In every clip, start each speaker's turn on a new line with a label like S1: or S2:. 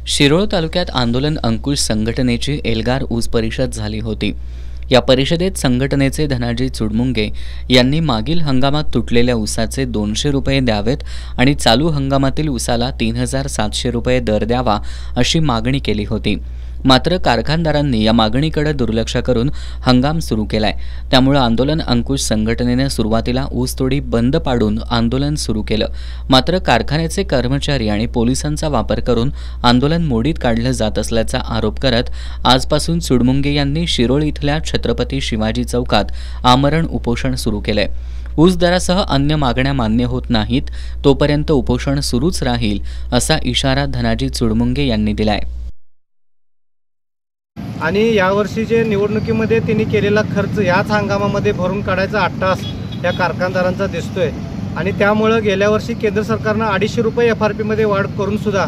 S1: शिरोळ तालुक्यात आंदोलन अंकुश संघटनेची एल्गार ऊस परिषद झाली होती। या परिषदेत संघटनेचे धनाजी चुडमुंगे यांनी मागील हंगामात तुटलेल्या ऊसाचे 200 रुपये द्यावेत आणि चालू हंगामातील ऊसाला 3700 रुपये दर द्यावा अशी मागणी केली होती। मात्र कारखानदारांनी या मागणीकडे दुर्लक्ष करून हंगाम सुरू केलाय। त्यामुळे आंदोलन अंकुश संघटनेने सुरुवातीला ऊसतोडी बंद पाडून आंदोलन सुरू केलं। मात्र कारखान्याचे कर्मचारी आणि पोलिसांचा वापर करून आंदोलन मोडीत काढलं जात असल्याचा आरोप करत आजपासून चुडमुंगे यांनी शिरोळ इथल्या छत्रपती शिवाजी चौकात आमरण उपोषण सुरू केलंय। ऊस दरासह अन्य मागण्या मान्य होत नाहीत तोपर्यंत उपोषण सुरूच राहील असा इशारा धनाजी चुडमुंगे यांनी दिलाय।
S2: आणि यावर्षीचे निवडणुकीमध्ये त्यांनी केलेला खर्च याच हंगामामध्ये भरून काढायचा अट्टास या कारखानदारांचा दिसतोय। आणि त्यामुळे गेल्या वर्षी केंद्र सरकारनं 250 रुपये FRP मध्ये वाढ करून सुद्धा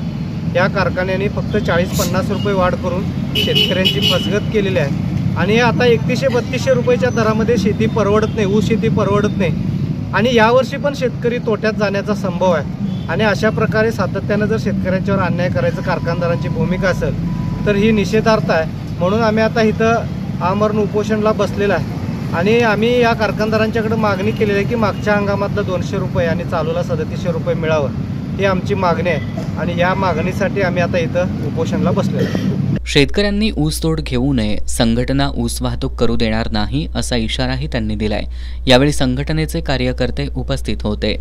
S2: या कारखान्याने फक्त 40-50 रुपये वाढ करून शेतकऱ्यांची फसगत केलेली आहे। आणि आता 3100-3200 रुपयाच्या दरामध्ये शेती परवडत नाही, ऊस शेती परवडत नाही आणि यावर्षी पण शेतकरी तोट्यात जाण्याचा संभव आहे। आणि अशा प्रकारे सातत्यानं जर शेतकऱ्यांच्यावर अन्याय करायचं कारखानदारांची भूमिका असेल तर ही निषेधार्थ आहे। म्हणून आम्ही आता इथं आमरण उपोषणला बसलेला आहे आणि आम्ही या कारखानदारांच्याकडे मागणी केलेली आहे की मागच्या हंगामातलं 200 रुपये आणि चालूला 3700 रुपये मिळावं, ही आमची मागणी आहे आणि या मागणीसाठी आम्ही आता इथं उपोषणला बसलेलो आहे।
S1: शेतकऱ्यांनी ऊसतोड घेऊ नये, संघटना ऊस वाहतूक करू देणार नाही असा इशाराही त्यांनी दिलाय। यावेळी संघटनेचे कार्यकर्ते उपस्थित होते।